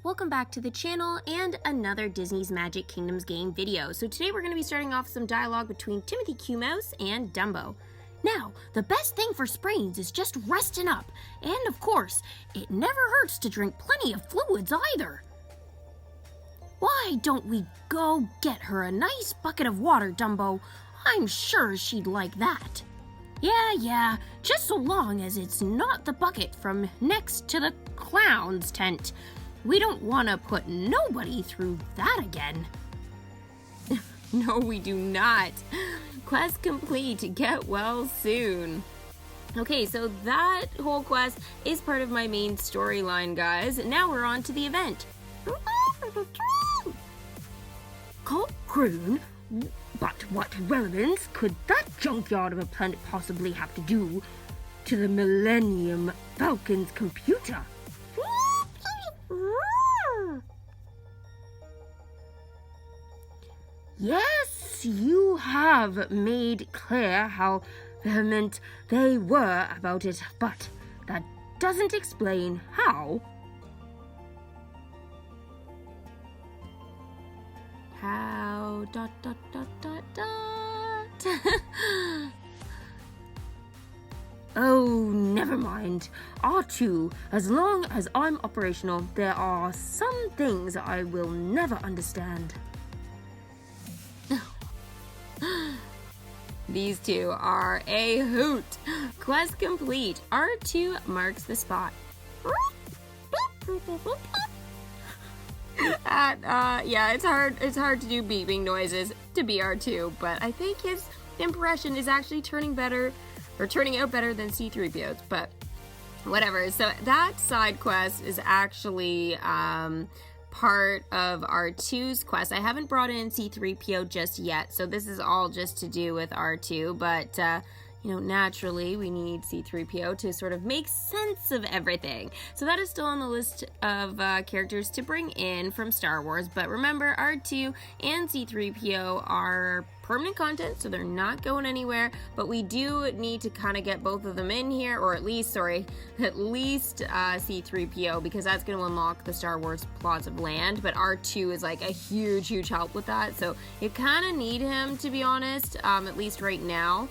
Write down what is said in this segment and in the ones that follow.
welcome back to the channel and another Disney's Magic Kingdoms game video. So today we're going to be starting off some dialogue between Timothy Q Mouse and Dumbo. Now, the best thing for sprains is just resting up, and of course, it never hurts to drink plenty of fluids either. Why don't we go get her a nice bucket of water, Dumbo? I'm sure she'd like that. Yeah, just so long as it's not the bucket from next to the clown's tent. We don't want to put nobody through that again. No, we do not. Quest complete. Get well soon. Okay, so that whole quest is part of my main storyline, guys. Now we're on to the event. Cold Croon? But what relevance could that junkyard of a planet possibly have to do to the Millennium Falcon's computer? Yes, you have made clear how vehement they were about it, but that doesn't explain how. How ... Oh, never mind. R2, as long as I'm operational, there are some things I will never understand. These two are a hoot. Quest complete. R2 marks the spot. Yeah, it's hard to do beeping noises to be R2, but I think his impression is actually turning out better than C-3PO's, but whatever. So that side quest is actually part of R2's quest. I haven't brought in C-3PO just yet, so this is all just to do with R2, but naturally we need C-3PO to sort of make sense of everything. So that is still on the list of characters to bring in from Star Wars, but remember, R2 and C-3PO are permanent content, so they're not going anywhere, but we do need to kind of get both of them in here, or at least C-3PO, because that's going to unlock the Star Wars plots of land, but R2 is like a huge help with that, so you kind of need him, to be honest, at least right now.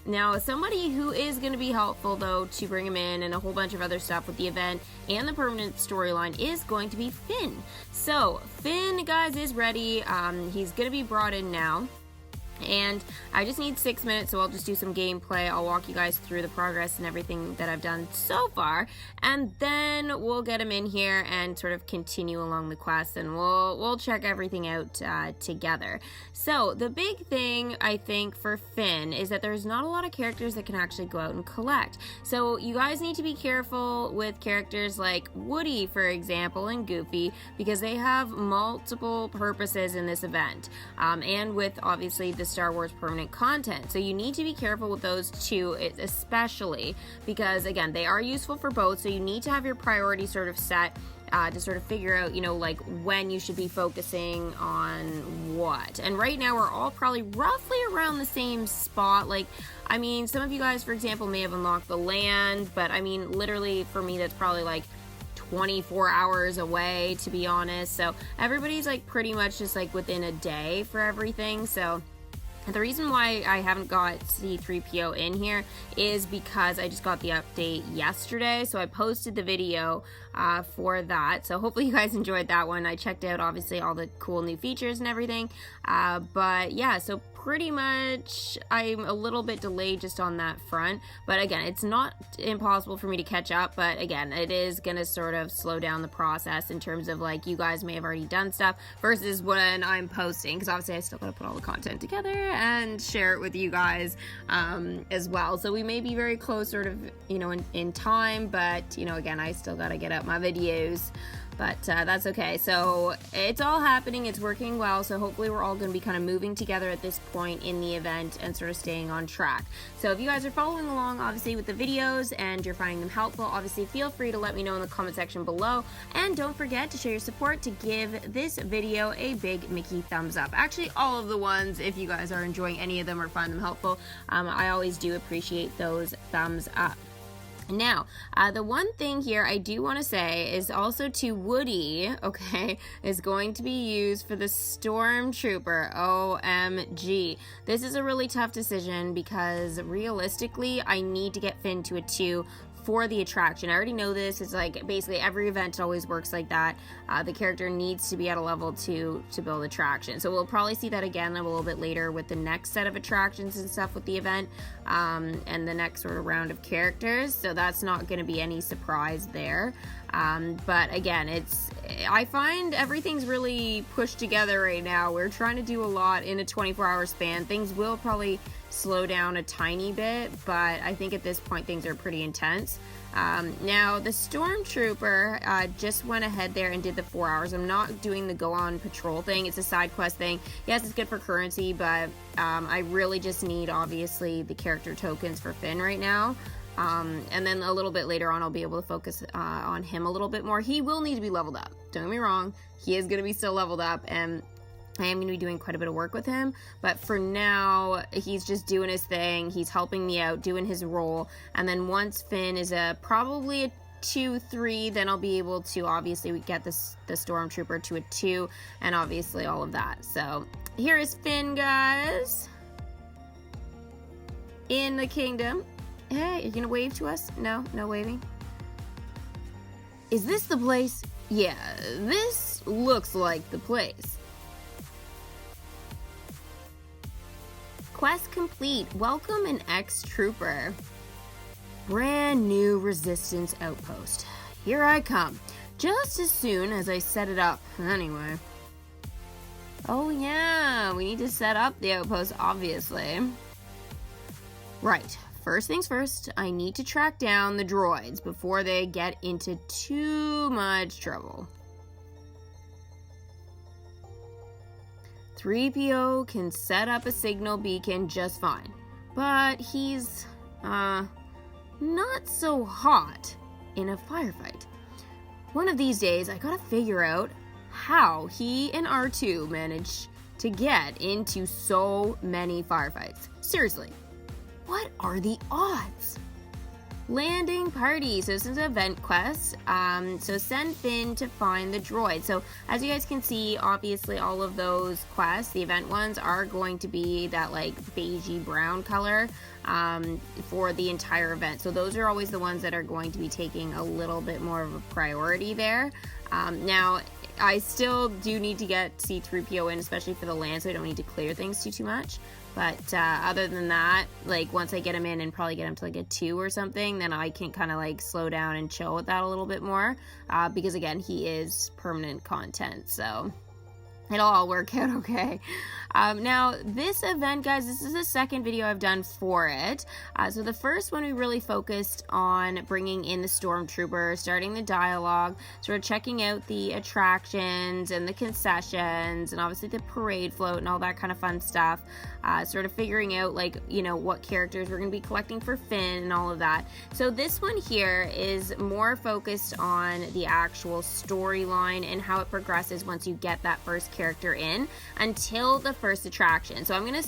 Now, somebody who is going to be helpful, though, to bring him in and a whole bunch of other stuff with the event and the permanent storyline is going to be Finn. So, Finn, guys, is ready. He's going to be brought in now. And I just need 6 minutes, so I'll just do some gameplay. I'll walk you guys through the progress and everything that I've done so far, and then we'll get him in here and sort of continue along the quest, and we'll check everything out together. So the big thing, I think, for Finn is that there's not a lot of characters that can actually go out and collect. So you guys need to be careful with characters like Woody, for example, and Goofy, because they have multiple purposes in this event, and with obviously the Star Wars permanent content. So you need to be careful with those two, especially because, again, they are useful for both, so you need to have your priorities sort of set to sort of figure out, like when you should be focusing on what. And right now we're all probably roughly around the same spot. Like, I mean, some of you guys, for example, may have unlocked the land, but I mean, literally for me, that's probably like 24 hours away, to be honest. So everybody's like pretty much just like within a day for everything. So the reason why I haven't got C-3PO in here is because I just got the update yesterday, so I posted the video for that. So hopefully you guys enjoyed that one. I checked out obviously all the cool new features and everything, but yeah, so pretty much I'm a little bit delayed just on that front, but again, it's not impossible for me to catch up, but again, it is gonna sort of slow down the process in terms of like you guys may have already done stuff versus when I'm posting, because obviously I still gotta put all the content together and share it with you guys as well. So we may be very close sort of in time, but again, I still gotta get up my videos, but that's okay. So it's all happening, it's working well, so hopefully we're all going to be kind of moving together at this point in the event and sort of staying on track. So if you guys are following along obviously with the videos and you're finding them helpful, obviously feel free to let me know in the comment section below, and don't forget to show your support to give this video a big Mickey thumbs up. Actually, all of the ones, if you guys are enjoying any of them or find them helpful, I always do appreciate those thumbs up. Now, the one thing here I do want to say is also to Woody, okay, is going to be used for the Stormtrooper. OMG. This is a really tough decision because realistically, I need to get Finn to a 2 for the attraction. I already know this. It's like basically every event always works like that. The character needs to be at a level 2 to build attraction. So we'll probably see that again a little bit later with the next set of attractions and stuff with the event, and the next sort of round of characters. So that's not going to be any surprise there. But again, I find everything's really pushed together right now. We're trying to do a lot in a 24-hour span. Things will probably slow down a tiny bit, but I think at this point things are pretty intense. Now the Stormtrooper just went ahead there and did the 4 hours. I'm not doing the go on patrol thing. It's a side quest thing. Yes, it's good for currency, but I really just need obviously the character tokens for Finn right now. And then a little bit later on I'll be able to focus on him a little bit more. He will need to be leveled up. Don't get me wrong. He is going to be still leveled up, and I am going to be doing quite a bit of work with him, but for now, he's just doing his thing. He's helping me out, doing his role, and then once Finn is probably a 2-3, then I'll be able to obviously get the Stormtrooper to a 2, and obviously all of that. So here is Finn, guys, in the kingdom. Hey, you're gonna wave to us? No waving. Is this the place? Yeah, this looks like the place. Quest complete. Welcome an ex-trooper. Brand new resistance outpost. Here I come. Just as soon as I set it up. Anyway. Oh yeah, we need to set up the outpost, obviously. Right. First things first, I need to track down the droids before they get into too much trouble. 3PO can set up a signal beacon just fine, but he's, not so hot in a firefight. One of these days, I gotta figure out how he and R2 managed to get into so many firefights. Seriously, what are the odds? Landing party. So this is an event quest. So send Finn to find the droid. So as you guys can see, obviously all of those quests, the event ones, are going to be that like beigey brown color for the entire event. So those are always the ones that are going to be taking a little bit more of a priority there. Now, I still do need to get C-3PO in, especially for the land, so I don't need to clear things too much. But other than that, like once I get him in and probably get him to like a 2 or something, then I can kind of like slow down and chill with that a little bit more. Because again, he is permanent content, so it'll all work out okay. Now, this event, guys, this is the second video I've done for it. So the first one, we really focused on bringing in the Stormtrooper, starting the dialogue, sort of checking out the attractions and the concessions, and obviously the parade float and all that kind of fun stuff. Sort of figuring out, like, you know, what characters we're going to be collecting for Finn and all of that. So this one here is more focused on the actual storyline and how it progresses once you get that first character in until the first attraction. So I'm gonna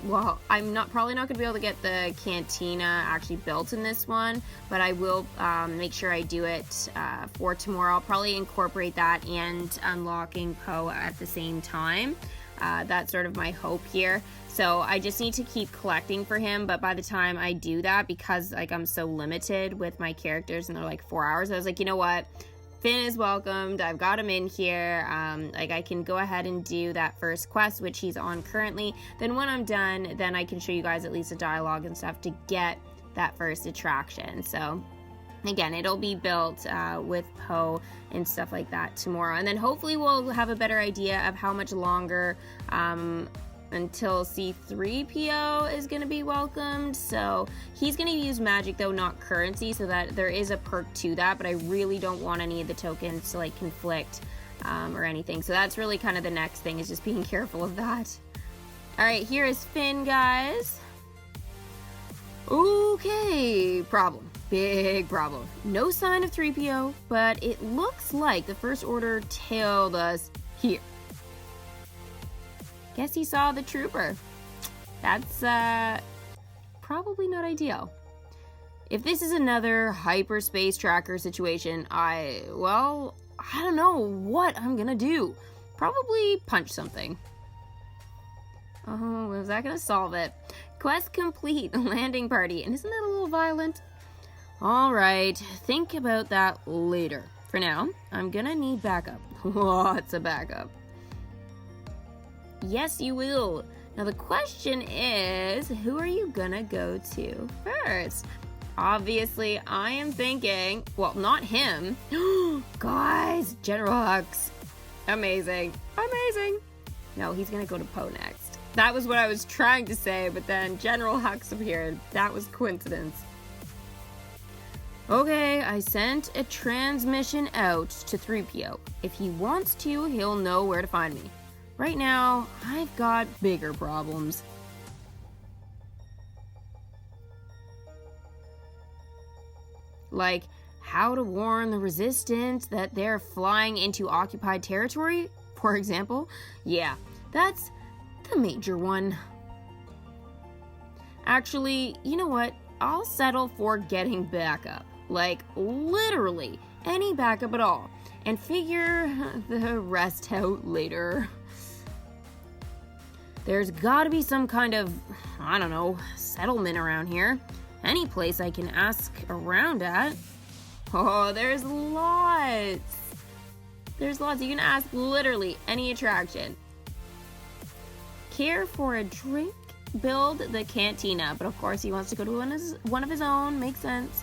well, I'm probably not gonna be able to get the cantina actually built in this one, but I will make sure I do it for tomorrow. I'll probably incorporate that and unlocking Poe at the same time. That's sort of my hope here. So I just need to keep collecting for him, but by the time I do that, because like I'm so limited with my characters and they're like 4 hours, I was like, you know what? Finn is welcomed. I've got him in here. Like I can go ahead and do that first quest, which he's on currently. Then when I'm done, then I can show you guys at least a dialogue and stuff to get that first attraction. So again, it'll be built with Poe and stuff like that tomorrow. And then hopefully we'll have a better idea of how much longer until C-3PO is going to be welcomed. So he's going to use magic though, not currency, so that there is a perk to that, but I really don't want any of the tokens to like conflict or anything. So that's really kind of the next thing, is just being careful of that. All right, here is Finn, guys. Okay, problem. Big problem. No sign of 3PO, but it looks like the First Order tailed us here. Guess he saw the trooper. That's probably not ideal. if this is another hyperspace tracker situation, I don't know what I'm gonna do. Probably punch something. Oh, was that gonna solve it? Quest complete, landing party. And isn't that a little violent? Alright, think about that later. For now, I'm gonna need backup. Lots of backup. Yes, you will. Now the question is, who are you gonna go to first? Obviously, I am thinking, well, not him. Guys, General Hux. Amazing. Amazing. No, he's gonna go to Poe next. That was what I was trying to say, but then General Hux appeared. That was coincidence. Okay, I sent a transmission out to 3PO. If he wants to, he'll know where to find me. Right now, I've got bigger problems. Like, how to warn the Resistance that they're flying into occupied territory, for example. Yeah, that's the major one. Actually, you know what? I'll settle for getting backup. Like, literally, any backup at all. And figure the rest out later. There's gotta be some kind of, I don't know, settlement around here. Any place I can ask around at. Oh, there's lots. There's lots. You can ask literally any attraction. Care for a drink? Build the cantina. But of course he wants to go to one of his own. Makes sense.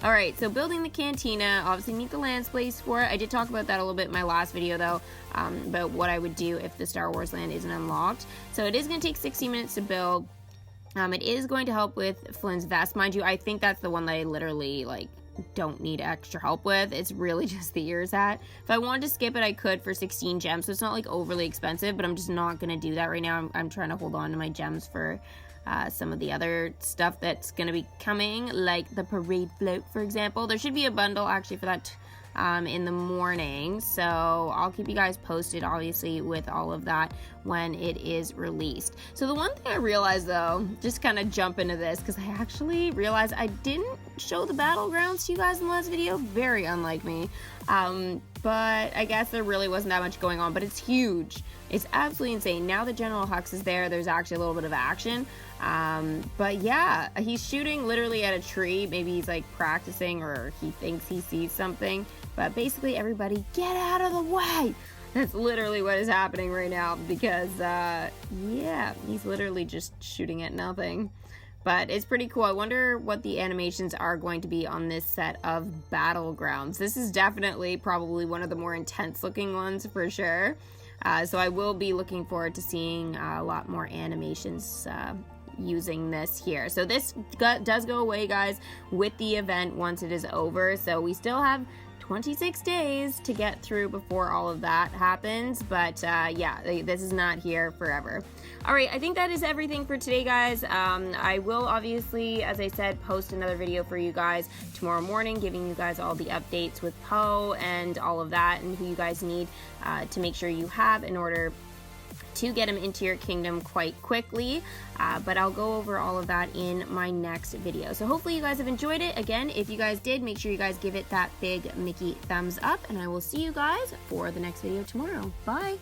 Alright, so building the cantina, obviously need the land space for it. I did talk about that a little bit in my last video though, about what I would do if the Star Wars land isn't unlocked. So it is going to take 60 minutes to build. It is going to help with Flynn's vest, mind you. I think that's the one that I literally, like, don't need extra help with. It's really just the ears hat. If I wanted to skip it, I could for 16 gems, so it's not, like, overly expensive, but I'm just not going to do that right now. I'm trying to hold on to my gems for some of the other stuff that's going to be coming, like the parade float, for example. There should be a bundle, actually, for that in the morning, so I'll keep you guys posted, obviously, with all of that when it is released. So the one thing I realized, though, just kind of jump into this, because I actually realized I didn't show the battlegrounds to you guys in the last video. Very unlike me. But I guess there really wasn't that much going on, but it's huge. It's absolutely insane. Now that General Hux is there, there's actually a little bit of action. But yeah, he's shooting literally at a tree. Maybe he's like practicing, or he thinks he sees something. But basically, everybody get out of the way. That's literally what is happening right now, because yeah, he's literally just shooting at nothing. But it's pretty cool. I wonder what the animations are going to be on this set of battlegrounds. This is definitely probably one of the more intense looking ones for sure. So I will be looking forward to seeing a lot more animations using this here. So this does go away, guys, with the event once it is over. So we still have 26 days to get through before all of that happens, but yeah, this is not here forever. All right, I think that is everything for today, guys. I will obviously, as I said, post another video for you guys tomorrow morning, giving you guys all the updates with Poe and all of that, and who you guys need to make sure you have in order to get him into your kingdom quite quickly, but I'll go over all of that in my next video. So hopefully you guys have enjoyed it. Again, if you guys did, make sure you guys give it that big Mickey thumbs up, and I will see you guys for the next video tomorrow. Bye!